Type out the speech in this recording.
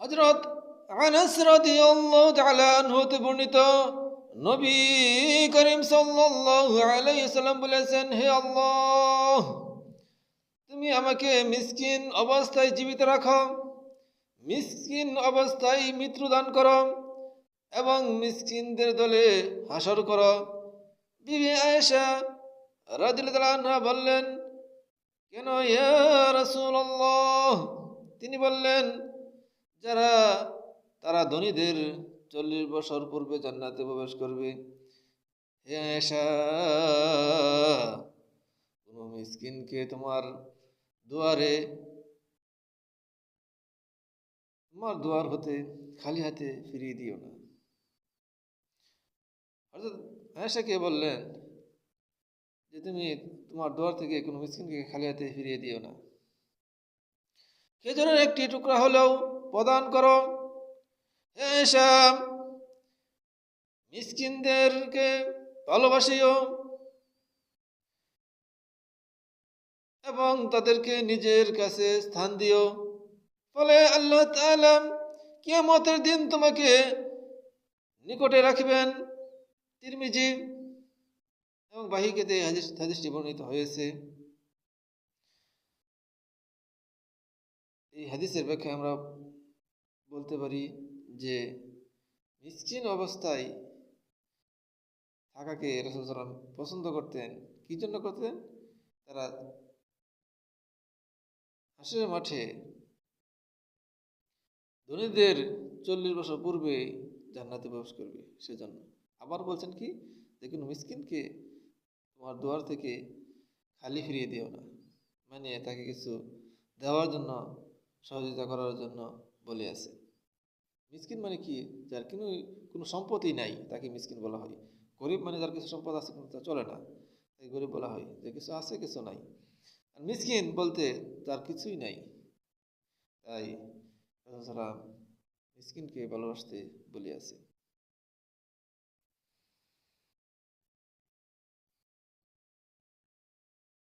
হযরত আনাস রাদিয়াল্লাহু তাআলা আনহু হতে বর্ণিত, নবী করিম সাল্লাল্লাহু আলাইহি ওয়াসাল্লাম বলেছেন, হে আল্লাহ, তুমি আমাকে মিসকিন অবস্থায় জীবিত রাখো, মিসকিন অবস্থায় মৃত্যু দান করো এবং মিসকিনদের দলে হাসর করো। বিবি আয়েশা রাদিয়াল্লাহু আনহা বললেন, কেন ইয়া রাসূলুল্লাহ? তিনি বললেন, যারা তারা ধনীদের 40 বছর পূর্বে জান্নাতে প্রবেশ করবে। হে আয়েশা, কোন মিসকিনকে তোমার দুয়ার হতে খালি হাতে ফিরিয়ে দিও না। হযরত আয়েশাকে বললেন যে তুমি তোমার দুয়ার থেকে কোনো মিসকিনকে খালি হাতে ফিরিয়ে দিও না, খেজুরের একটি টুকরা হলেও প্রদান করো। হে আয়েশা, মিসকিনদেরকে ভালোবাসিও এবং তাদেরকে নিজের কাছে স্থান দিও, ফলে আল্লাহ তাআলা কিয়ামতের দিন তোমাকে নিকটে রাখবেন। তিরমিজি এবং বাহিকাতে হাদিসটি বর্ণিত হয়েছে। এই হাদিসের ব্যাখ্যায় আমরা বলতে পারি যে মিসকিন অবস্থায় থাকাকে রাসূল সাল্লাল্লাহু আলাইহি ওয়াসাল্লাম পছন্দ করতেন। কি জন্য করতেন? তারা হাসরের মাঠে ধনীদের 40 বছর পূর্বে জান্নাতে প্রবেশ করবে, সেজন্য। আবার বলছেন কি, যে কোনো মিসকিনকে তোমার দুয়ার থেকে খালি ফিরিয়ে দিও না, মানে তাকে কিছু দেওয়ার জন্য, সহযোগিতা করার জন্য বলে আছে। মিসকিন মানে কি? যার কোনো সম্পত্তি নাই তাকে মিসকিন বলা হয়। গরিব মানে যার কিছু সম্পদ আছে কিন্তু তা চলে না, তাই গরিব বলা হয়। যে কিছু আছে কিছু নাই। আর মিসকিন বলতে যার কিছুই নাই। তাই রাসূল সাল্লাল্লাহু আলাইহি ওয়াসাল্লাম মিসকিনকে ভালোবাসতে বলে আছে।